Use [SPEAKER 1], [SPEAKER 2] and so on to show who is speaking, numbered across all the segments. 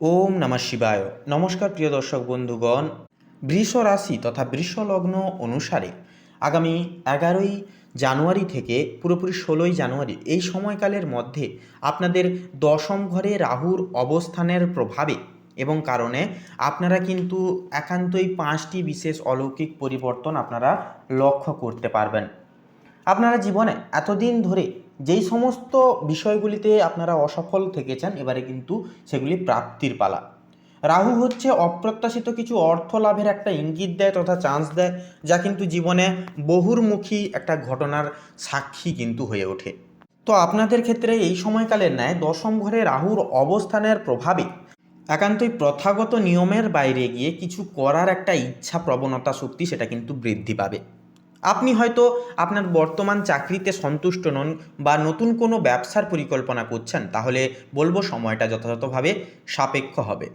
[SPEAKER 1] ওম নমঃ শিবায়। নমস্কার প্রিয় দর্শক বন্ধুগণ। বৃষ রাশি তথা বৃষ লগ্ন অনুসারে আগামী 11ই জানুয়ারি থেকে পুরোপুরি 16ই জানুয়ারি এই সময়কালের মধ্যে আপনাদের দশম ঘরে রাহুর অবস্থানের প্রভাবে এবং কারণে আপনারা কিন্তু একান্তই 5টি বিশেষ অলৌকিক পরিবর্তন আপনারা লক্ষ্য করতে পারবেন। আপনারা জীবনে এতদিন ধরে যেই সমস্ত বিষয়গুলিতে আপনারা অসফল থেকেছেন, এবারে কিন্তু সেগুলি প্রাপ্তির পালা। রাহু হচ্ছে অপ্রত্যাশিত কিছু অর্থ লাভের একটা ইঙ্গিত দেয় তথা চান্স দেয়, যা কিন্তু জীবনে বহুর্মুখী একটা ঘটনার সাক্ষী কিন্তু হয়ে ওঠে। তো আপনাদের ক্ষেত্রে এই সময়কালের ন্যায় দশম ঘরে রাহুর অবস্থানের প্রভাবে একান্তই প্রথাগত নিয়মের বাইরে গিয়ে কিছু করার একটা ইচ্ছা প্রবণতা শক্তি সেটা কিন্তু বৃদ্ধি পাবে। আপনি হয়তো আপনার বর্তমান চাকরিতে সন্তুষ্ট নন বা নতুন কোনো ব্যবসার পরিকল্পনা করছেন, তাহলে বলবো সময়টা যথাযথভাবে সাপেক্ষ হবে।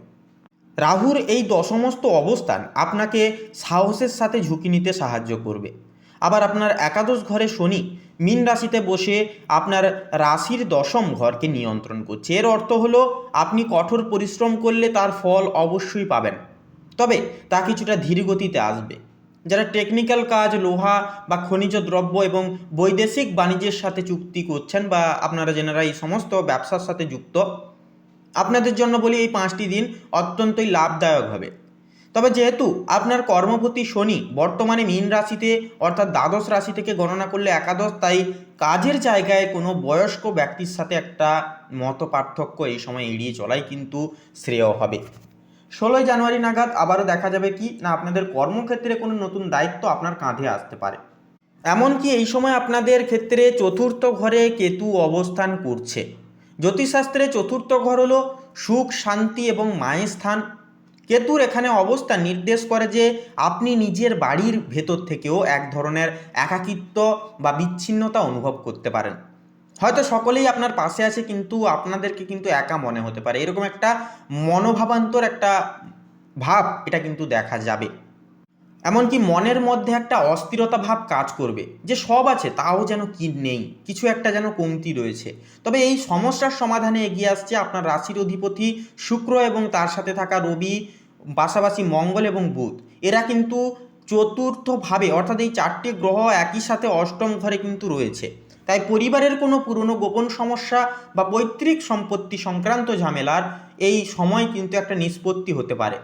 [SPEAKER 1] রাহুর এই দশমস্ত অবস্থান আপনাকে সাহসের সাথে ঝুঁকি নিতে সাহায্য করবে। আবার আপনার একাদশ ঘরে শনি মীন রাশিতে বসে আপনার রাশির দশম ঘরকে নিয়ন্ত্রণ করছে। এর অর্থ হলো আপনি কঠোর পরিশ্রম করলে তার ফল অবশ্যই পাবেন, তবে তা কিছুটা ধীর গতিতে আসবে। যারা টেকনিক্যাল কাজ, লোহা বা খনিজ দ্রব্য এবং বৈদেশিক বাণিজ্যের সাথে চুক্তি করছেন বা আপনারা যেনারা এই সমস্ত ব্যবসার সাথে যুক্ত, আপনাদের জন্য বলি এই 5টি দিন অত্যন্তই লাভদায়ক হবে। তবে যেহেতু আপনার কর্মপতি শনি বর্তমানে মীন রাশিতে অর্থাৎ দ্বাদশ রাশি থেকে গণনা করলে একাদশ, তাই কাজের জায়গায় কোনো বয়স্ক ব্যক্তির সাথে একটা মত পার্থক্য এই সময় এড়িয়ে চলাই কিন্তু শ্রেয় হবে। 16ই জানুয়ারি নাগাদ আবারও দেখা যাবে কি না, আপনাদের কর্মক্ষেত্রে কোনো নতুন দায়িত্ব আপনার কাঁধে আসতে পারে। এমনকি এই সময় আপনাদের ক্ষেত্রে চতুর্থ ঘরে কেতু অবস্থান করছে। জ্যোতিষশাস্ত্রে চতুর্থ ঘর হলো সুখ, শান্তি এবং মায়ের স্থান। কেতুর এখানে অবস্থান নির্দেশ করে যে আপনি নিজের বাড়ির ভেতর থেকেও এক ধরনের একাকিত্ব বা বিচ্ছিন্নতা অনুভব করতে পারেন। হয়তো সকলেই আপনার পাশে আছে, কিন্তু আপনাদেরকে কিন্তু একা মনে হতে পারে। এরকম একটা মনোভাবান্তর একটা ভাব এটা কিন্তু দেখা যাবে। এমনকি মনের মধ্যে একটা অস্থিরতা ভাব কাজ করবে যে সব আছে তাও যেন কি নেই, কিছু একটা যেন কমতি রয়েছে। তবে এই সমস্যার সমাধানে এগিয়ে আসছে আপনার রাশির অধিপতি শুক্র এবং তার সাথে থাকা রবি, পাশাপাশি মঙ্গল এবং বুধ। এরা কিন্তু চতুর্থভাবে অর্থাৎ এই 4টি গ্রহ একই সাথে অষ্টম ঘরে কিন্তু রয়েছে। তাই পরিবারের কোনো পুরনো গোপন সমস্যা বা পৈতৃক সম্পত্তি সংক্রান্ত ঝামেলার এই সময় কিন্তু একটা নিষ্পত্তি হতে পারে।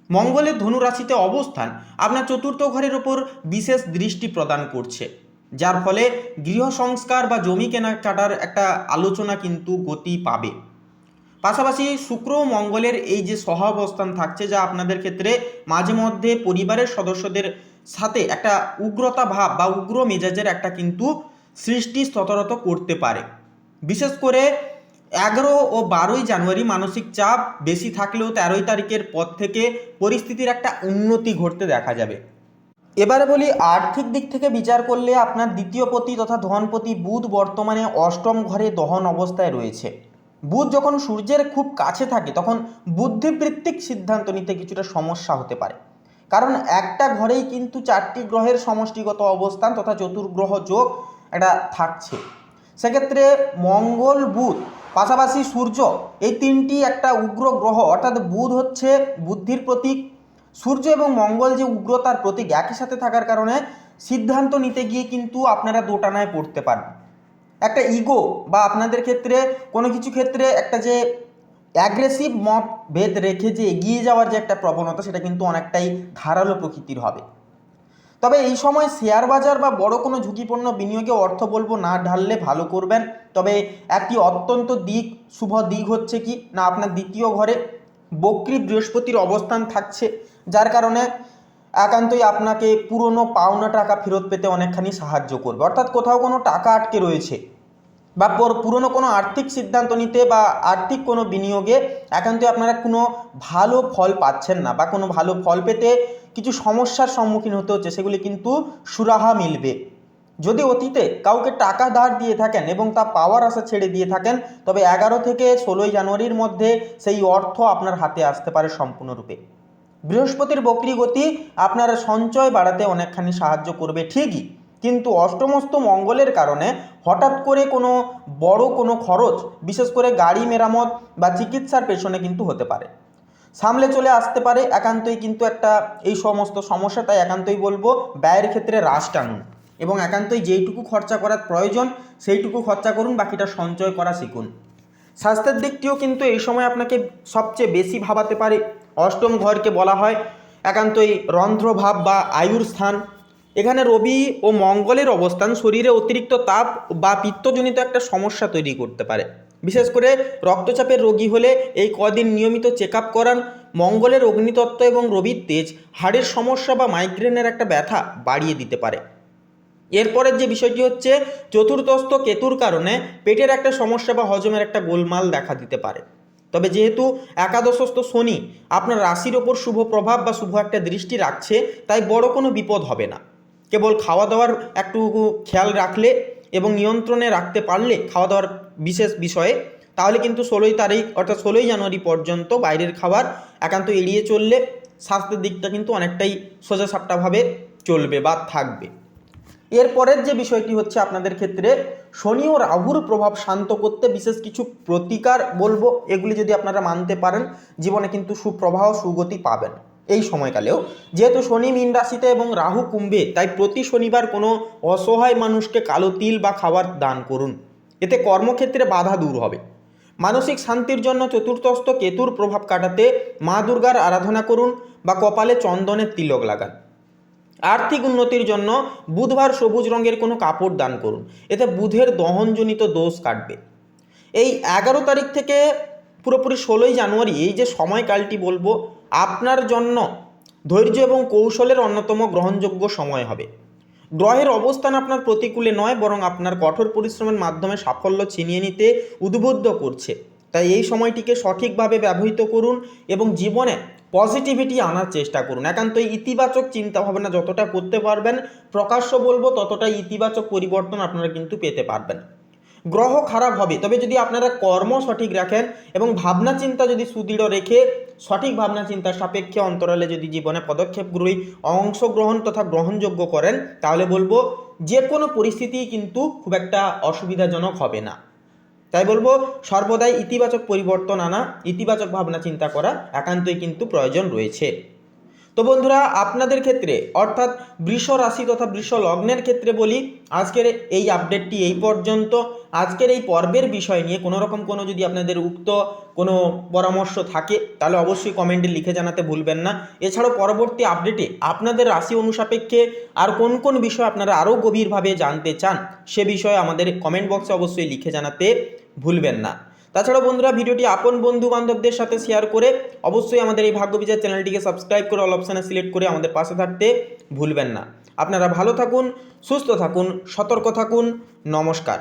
[SPEAKER 1] মঙ্গলের ধনু রাশিতে অবস্থান আপনার চতুর্থ ঘরের ওপর বিশেষ দৃষ্টি প্রদান করছে, যার ফলে গৃহ সংস্কার বা জমি কেনাকাটার একটা আলোচনা কিন্তু গতি পাবে। পাশাপাশি শুক্র ও মঙ্গলের এই যে সহাবস্থান থাকছে, যা আপনাদের ক্ষেত্রে মাঝে মধ্যে পরিবারের সদস্যদের সাথে একটা উগ্রতা ভাব বা উগ্র মেজাজের একটা কিন্তু সৃষ্টি সতরত করতে পারে। বিশেষ করে 11 ও 12ই জানুয়ারি মানসিক চাপ বেশি থাকলেও 13ই তারিখের পর থেকে পরিস্থিতির একটা উন্নতি ঘটতে দেখা যাবে। এবারে বলি আর্থিক দিক থেকে বিচার করলে আপনার দ্বিতীয় পতি তথা ধনপতি বুধ বর্তমানে অষ্টম ঘরে দহন অবস্থায় রয়েছে। বুধ যখন সূর্যের খুব কাছে থাকে তখন বুদ্ধিবৃত্তিক সিদ্ধান্ত নিতে কিছুটা সমস্যা হতে পারে, কারণ একটা ঘরেই কিন্তু 4টি গ্রহের সমষ্টিগত অবস্থান তথা চতুর্গ্রহ যোগ এটা থাকছে। সেক্ষেত্রে মঙ্গল, বুধ, পাশাপাশি সূর্য, এই 3টি একটা উগ্র গ্রহ, অর্থাৎ বুধ হচ্ছে বুদ্ধির প্রতীক, সূর্য এবং মঙ্গল যে উগ্রতার প্রতীক, একই সাথে থাকার কারণে সিদ্ধান্ত নিতে গিয়ে কিন্তু আপনারা দোটানায় পড়তে পারেন। একটা ইগো বা আপনাদের ক্ষেত্রে কোনো কিছু ক্ষেত্রে একটা যে অ্যাগ্রেসিভ মত ভেদ রেখে যে এগিয়ে যাওয়ার যে একটা প্রবণতা, সেটা কিন্তু অনেকটাই ধারালো প্রকৃতির হবে। তবে এই সময় শেয়ার বাজার বা বড় কোনো ঝুঁকিপূর্ণ বিনিয়োগে অর্থ বলবো না ঢাললে ভালো করবেন। তবে একটি অত্যন্ত শুভ দিক হচ্ছে কি না, আপনার দ্বিতীয় ঘরে বক্রী বৃহস্পতির অবস্থান থাকছে, যার কারণে একান্তই আপনাকে পুরনো পাওনা টাকা ফেরত পেতে অনেকখানি সাহায্য করবে। অর্থাৎ কোথাও কোনো টাকা আটকে রয়েছে বা পুরনো কোনো আর্থিক সিদ্ধান্ত নিতে বা আর্থিক কোনো বিনিয়োগে একান্তই আপনারা কোনো ভালো ফল পাচ্ছেন না বা কোনো ভালো ফল পেতে কিছু সমস্যার সম্মুখীন হতে হচ্ছে, সেগুলি কিন্তু সুরাহা মিলবে। যদি অতীতে কাউকে টাকা ধার দিয়ে থাকেন এবং তা পাওয়ার আশা ছেড়ে দিয়ে থাকেন, তবে 11 থেকে 16ই জানুয়ারির মধ্যে সেই অর্থ আপনার হাতে আসতে পারে সম্পূর্ণরূপে। বৃহস্পতির বক্রী গতি আপনার সঞ্চয় বাড়াতে অনেকখানি সাহায্য করবে ঠিকই, কিন্তু অষ্টমস্ত মঙ্গলের কারণে হঠাৎ করে কোনো বড় কোনো খরচ, বিশেষ করে গাড়ি মেরামত বা চিকিৎসার পেছনে কিন্তু হতে পারে, সামলে চলে আসতে পারে। একান্তই কিন্তু একটা এই সমস্ত সমস্যা, তাই একান্তই বলবো ব্যয়ের ক্ষেত্রে হ্রাস টানুন এবং একান্তই যেইটুকু খরচা করার প্রয়োজন সেইটুকু খরচা করুন, বাকিটা সঞ্চয় করা শিখুন। স্বাস্থ্যের দিকটিও কিন্তু এই সময় আপনাকে সবচেয়ে বেশি ভাবাতে পারে। অষ্টম ঘরকে বলা হয় একান্তই রন্ধ্রভাব বা আয়ুর স্থান। এখানে রবি ও মঙ্গলের অবস্থান শরীরে অতিরিক্ত তাপ বা পিত্তজনিত একটা সমস্যা তৈরি করতে পারে। বিশেষ করে রক্তচাপের রোগী হলে এই কদিন নিয়মিত চেক আপ করান। মঙ্গলের অগ্নিতত্ত্ব এবং রবির তেজ হাড়ের সমস্যা বা মাইগ্রেনের একটা ব্যথা বাড়িয়ে দিতে পারে। এরপরের যে বিষয়টি হচ্ছে চতুর্থস্থ কেতুর কারণে পেটের একটা সমস্যা বা হজমের একটা গোলমাল দেখা দিতে পারে। তবে যেহেতু একাদশস্থ শনি আপনার রাশির ওপর শুভ প্রভাব বা শুভ একটা দৃষ্টি রাখছে, তাই বড় কোনো বিপদ হবে না। কেবল খাওয়া দাওয়ার একটু খেয়াল রাখলে এবং নিয়ন্ত্রণে রাখতে পারলে খাওয়া দাওয়ার বিশেষ বিষয়ে, তাহলে কিন্তু 16ই তারিখ অর্থাৎ 16ই জানুয়ারি পর্যন্ত বাইরের খাবার একান্ত এড়িয়ে চললে স্বাস্থ্যের দিকটা কিন্তু অনেকটাই সোজাসাপটাভাবে চলবে বা থাকবে। এরপরের যে বিষয়টি হচ্ছে আপনাদের ক্ষেত্রে শনি ও রাহুর প্রভাব শান্ত করতে বিশেষ কিছু প্রতিকার বলবো, এগুলি যদি আপনারা মানতে পারেন জীবনে কিন্তু সুপ্রবাহ সুগতি পাবেন এই সময়কালেও। যেহেতু শনি মীন রাশিতে এবং রাহু কুম্ভে, তাই প্রতি শনিবার কোনো অসহায় মানুষকে কালো তিল বা খাবার দান করুন, এতে কর্মক্ষেত্রে বাধা দূর হবে। মানসিক শান্তির জন্য চতুর্থস্থ কেতুর প্রভাব কাটাতে মা দুর্গার আরাধনা করুন বা কপালে চন্দনের তিলক লাগান। আর্থিক উন্নতির জন্য বুধবার সবুজ রঙের কোনো কাপড় দান করুন, এতে বুধের দহনজনিত দোষ কাটবে। এই 11 তারিখ থেকে পুরোপুরি 16ই জানুয়ারি এই যে সময়কালটি বলবো আপনার জন্য ধৈর্য এবং কৌশলের অন্যতম গ্রহণযোগ্য সময় হবে। গ্রহের অবস্থান আপনার প্রতিকূলে নয়, বরং আপনার কঠোর পরিশ্রমের মাধ্যমে সাফল্য ছিনিয়ে নিতে উদ্বুদ্ধ করছে। তাই এই সময়টিকে সঠিকভাবে ব্যবহৃত করুন এবং জীবনে পজিটিভিটি আনার চেষ্টা করুন। একান্তই ইতিবাচক চিন্তাভাবনা যতটা করতে পারবেন, প্রকাশ্য বলবো ততটাই ইতিবাচক পরিবর্তন আপনারা কিন্তু পেতে পারবেন। গ্রহ খারাপ হবে, তবে যদি আপনারা কর্ম সঠিক রাখেন এবং ভাবনা চিন্তা যদি সুদৃঢ় রেখে সঠিক ভাবনা চিন্তার সাপেক্ষে অন্তরালে যদি জীবনে পদক্ষেপগুলি অংশগ্রহণ তথা গ্রহণযোগ্য করেন, তাহলে বলবো যে কোনো পরিস্থিতি কিন্তু খুব একটা অসুবিধাজনক হবে না। তাই বলবো সর্বদাই ইতিবাচক পরিবর্তন আনা, ইতিবাচক ভাবনা চিন্তা করা একান্তই কিন্তু প্রয়োজন রয়েছে। তো বন্ধুরা, আপনাদের ক্ষেত্রে অর্থাৎ বৃষ রাশি তথা বৃষ লগ্নের ক্ষেত্রে বলি আজকের এই আপডেটটি এই পর্যন্ত। আজকের এই পর্বের বিষয় নিয়ে কোনো রকম কোনো যদি আপনাদের উক্ত কোনো পরামর্শ থাকে তাহলে অবশ্যই কমেন্টে লিখে জানাতে ভুলবেন না। এছাড়াও পরবর্তী আপডেটে আপনাদের রাশি অনুসাপেক্ষে আর কোন কোন বিষয় আপনারা আরও গভীরভাবে জানতে চান সে বিষয়ে আমাদের কমেন্ট বক্সে অবশ্যই লিখে জানাতে ভুলবেন না। তাছাড়াও বন্ধুরা, ভিডিওটি আপন বন্ধু বান্ধবদের সাথে শেয়ার করে অবশ্যই আমাদের এই ভাগ্যবিচার চ্যানেলটিকে সাবস্ক্রাইব করে অল অপশানে সিলেক্ট করে আমাদের পাশে থাকতে ভুলবেন না। আপনারা ভালো থাকুন, সুস্থ থাকুন, সতর্ক থাকুন। নমস্কার।